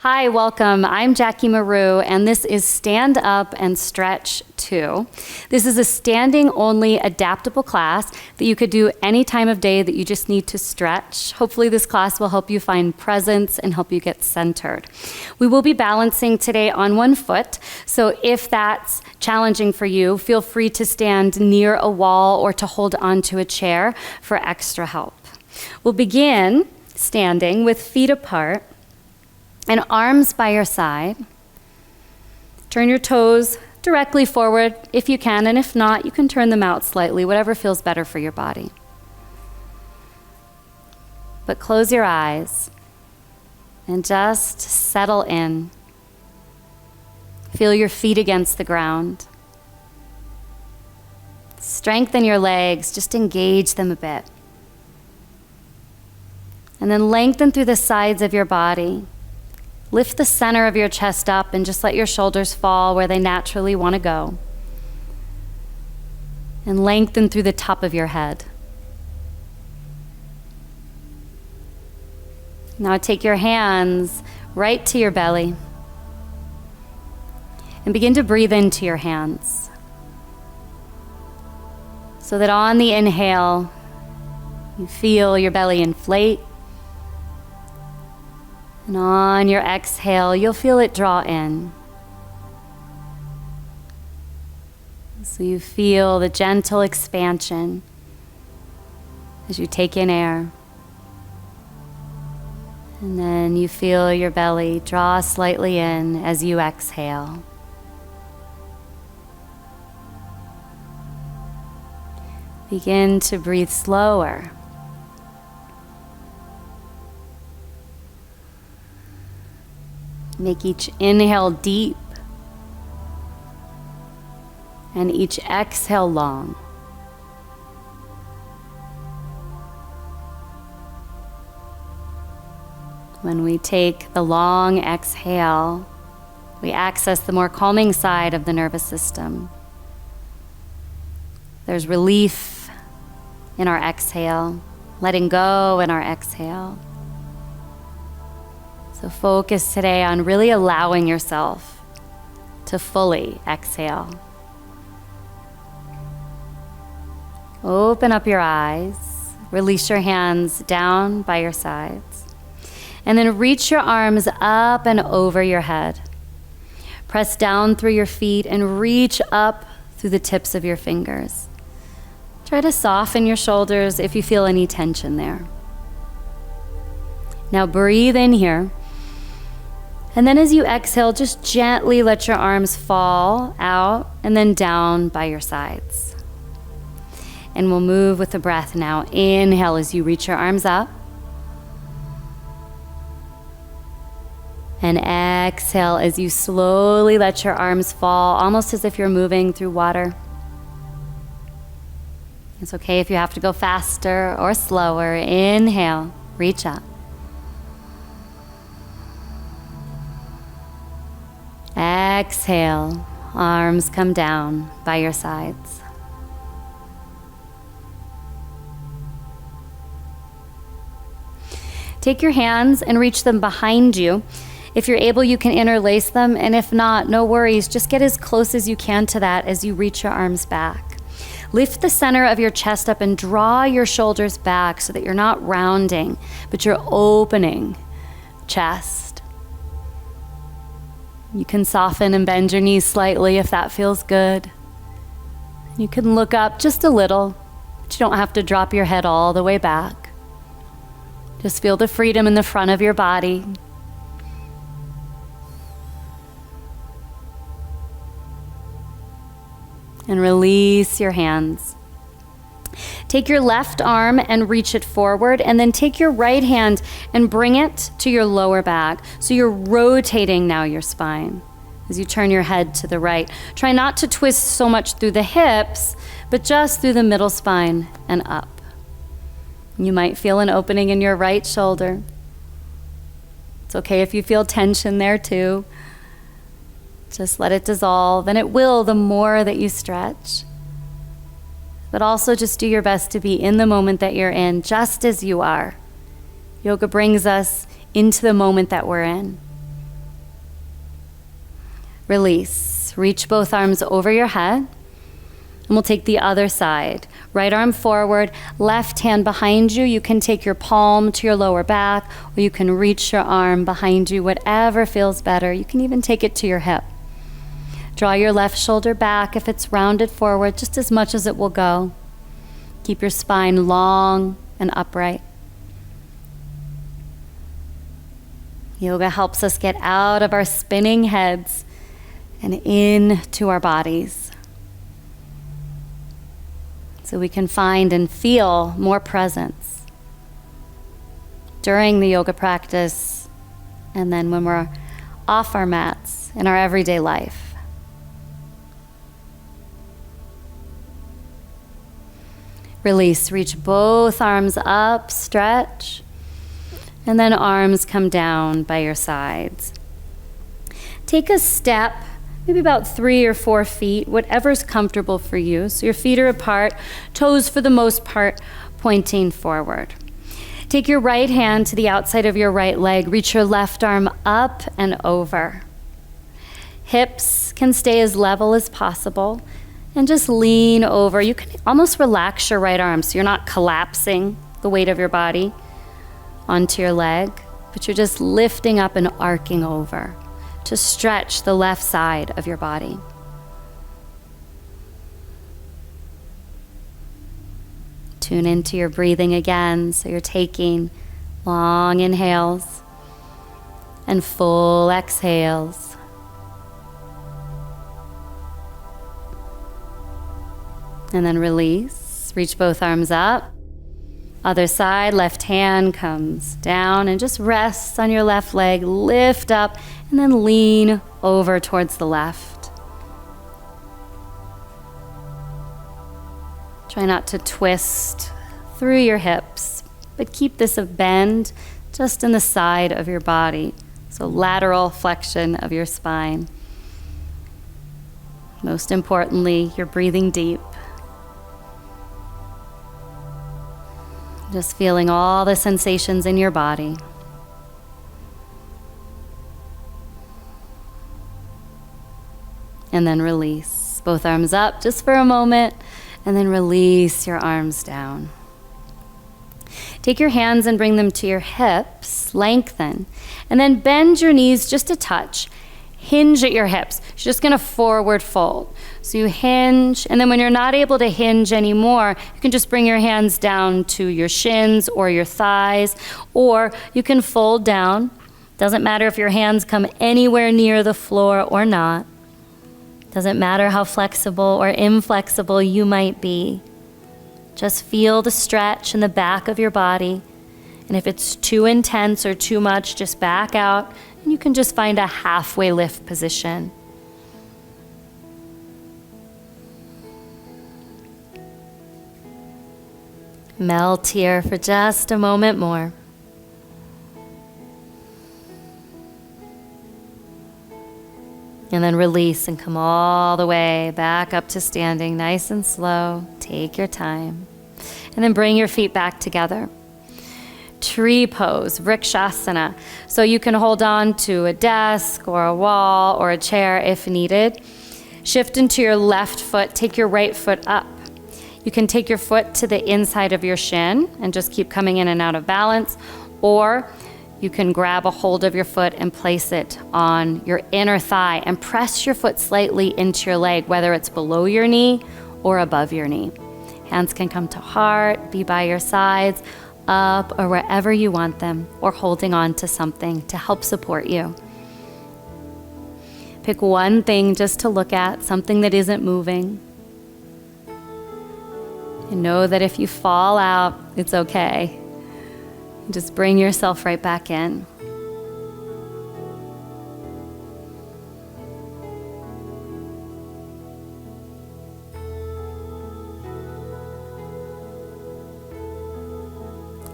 Hi, welcome. I'm Jackie Maru, and this is Stand Up and Stretch 2. This is a standing-only adaptable class that you could do any time of day that you just need to stretch. Hopefully this class will help you find presence and help you get centered. We will be balancing today on one foot, so if that's challenging for you, feel free to stand near a wall or to hold onto a chair for extra help. We'll begin standing with feet apart and arms by your side. Turn your toes directly forward if you can, and if not, you can turn them out slightly, whatever feels better for your body. But close your eyes and just settle in. Feel your feet against the ground. Strengthen your legs, just engage them a bit. And then lengthen through the sides of your body. Lift the center of your chest up and just let your shoulders fall where they naturally want to go. And lengthen through the top of your head. Now take your hands right to your belly and begin to breathe into your hands. So that on the inhale, you feel your belly inflate. And on your exhale, you'll feel it draw in. So you feel the gentle expansion as you take in air. And then you feel your belly draw slightly in as you exhale. Begin to breathe slower. Make each inhale deep and each exhale long. When we take the long exhale, we access the more calming side of the nervous system. There's relief in our exhale, letting go in our exhale. So focus today on really allowing yourself to fully exhale. Open up your eyes, release your hands down by your sides, and then reach your arms up and over your head. Press down through your feet and reach up through the tips of your fingers. Try to soften your shoulders if you feel any tension there. Now breathe in here. And then as you exhale, just gently let your arms fall out and then down by your sides. And we'll move with the breath now. Inhale as you reach your arms up. And exhale as you slowly let your arms fall, almost as if you're moving through water. It's okay if you have to go faster or slower. Inhale, reach up. Exhale, arms come down by your sides. Take your hands and reach them behind you. If you're able, you can interlace them, and if not, no worries. Just get as close as you can to that as you reach your arms back. Lift the center of your chest up and draw your shoulders back so that you're not rounding, but you're opening chest. You can soften and bend your knees slightly if that feels good. You can look up just a little, but you don't have to drop your head all the way back. Just feel the freedom in the front of your body. And release your hands. Take your left arm and reach it forward, and then take your right hand and bring it to your lower back. So you're rotating now your spine as you turn your head to the right. Try not to twist so much through the hips, but just through the middle spine and up. You might feel an opening in your right shoulder. It's okay if you feel tension there too. Just let it dissolve, and it will the more that you stretch. But also just do your best to be in the moment that you're in, just as you are. Yoga brings us into the moment that we're in. Release. Reach both arms over your head. And we'll take the other side. Right arm forward, left hand behind you. You can take your palm to your lower back, or you can reach your arm behind you, whatever feels better. You can even take it to your hip. Draw your left shoulder back if it's rounded forward, just as much as it will go. Keep your spine long and upright. Yoga helps us get out of our spinning heads and into our bodies, so we can find and feel more presence during the yoga practice and then when we're off our mats in our everyday life. Release, reach both arms up, stretch, and then arms come down by your sides. Take a step, maybe about 3 or 4 feet, whatever's comfortable for you. So your feet are apart, toes for the most part pointing forward. Take your right hand to the outside of your right leg. Reach your left arm up and over. Hips can stay as level as possible. And just lean over. You can almost relax your right arm so you're not collapsing the weight of your body onto your leg, but you're just lifting up and arcing over to stretch the left side of your body. Tune into your breathing again, so you're taking long inhales and full exhales. And then release. Reach both arms up. Other side, left hand comes down and just rests on your left leg. Lift up and then lean over towards the left. Try not to twist through your hips, but keep this a bend just in the side of your body. So lateral flexion of your spine. Most importantly, you're breathing deep. Just feeling all the sensations in your body. And then release. Both arms up just for a moment, and then release your arms down. Take your hands and bring them to your hips, lengthen, and then bend your knees just a touch. Hinge at your hips. You're just gonna forward fold. So you hinge, and then when you're not able to hinge anymore, you can just bring your hands down to your shins or your thighs, or you can fold down. Doesn't matter if your hands come anywhere near the floor or not. Doesn't matter how flexible or inflexible you might be. Just feel the stretch in the back of your body. And if it's too intense or too much, just back out, and you can just find a halfway lift position. Melt here for just a moment more. And then release and come all the way back up to standing, nice and slow. Take your time. And then bring your feet back together. Tree pose, Vrikshasana. So you can hold on to a desk or a wall or a chair if needed. Shift into your left foot, take your right foot up. You can take your foot to the inside of your shin and just keep coming in and out of balance, or you can grab a hold of your foot and place it on your inner thigh and press your foot slightly into your leg, whether it's below your knee or above your knee. Hands can come to heart, be by your sides, up or wherever you want them, or holding on to something to help support you. Pick one thing just to look at, something that isn't moving. And know that if you fall out, it's okay. Just bring yourself right back in.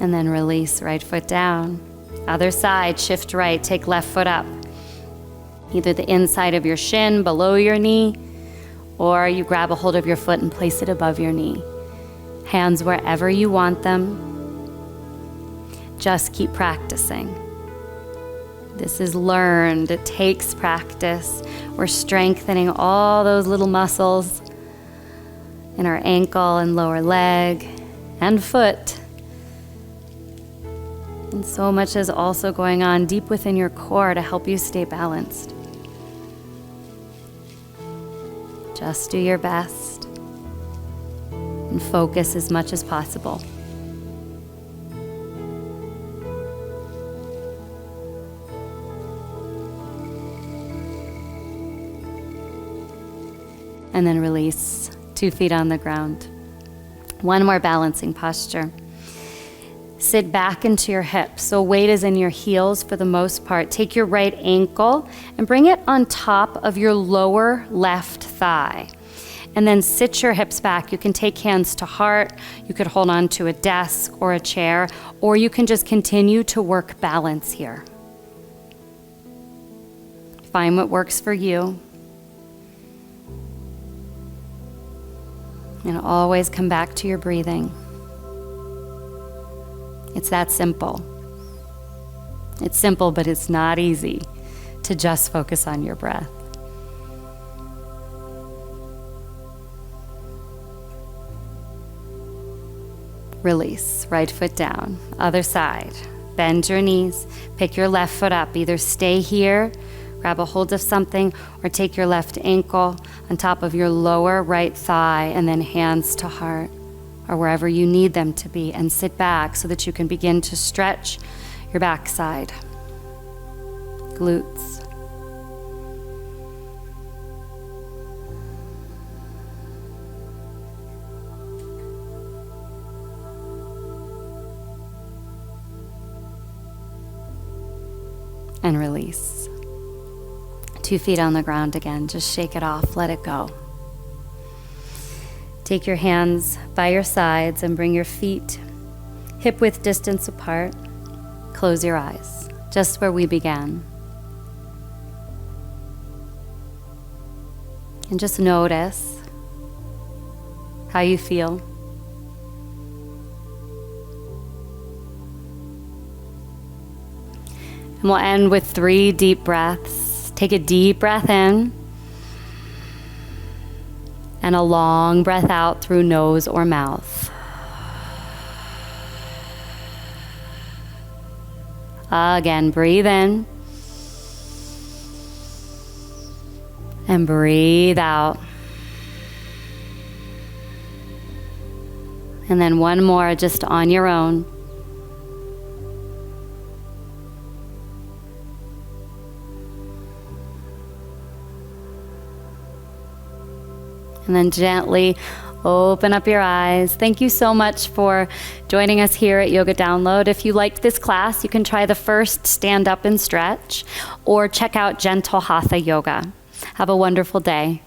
And then release, right foot down. Other side, shift right, take left foot up. Either the inside of your shin, below your knee, or you grab a hold of your foot and place it above your knee. Hands wherever you want them. Just keep practicing. This is learned. It takes practice. We're strengthening all those little muscles in our ankle and lower leg and foot. And so much is also going on deep within your core to help you stay balanced. Just do your best and focus as much as possible. And then release, 2 feet on the ground. One more balancing posture. Sit back into your hips, so weight is in your heels for the most part. Take your right ankle and bring it on top of your lower left thigh. And then sit your hips back. You can take hands to heart, you could hold on to a desk or a chair, or you can just continue to work balance here. Find what works for you. And always come back to your breathing. It's that simple. It's simple, but it's not easy to just focus on your breath. Release, right foot down, other side. Bend your knees, pick your left foot up. Either stay here, grab a hold of something, or take your left ankle on top of your lower right thigh and then hands to heart or wherever you need them to be, and sit back so that you can begin to stretch your backside, glutes. And release. 2 feet on the ground again. Just shake it off. Let it go. Take your hands by your sides and bring your feet hip-width distance apart. Close your eyes, just where we began. And just notice how you feel. And we'll end with 3 deep breaths. Take a deep breath in and a long breath out through nose or mouth. Again, breathe in and breathe out. And then one more just on your own. And then gently open up your eyes. Thank you so much for joining us here at Yoga Download. If you liked this class, you can try the first stand up and stretch or check out Gentle Hatha Yoga. Have a wonderful day.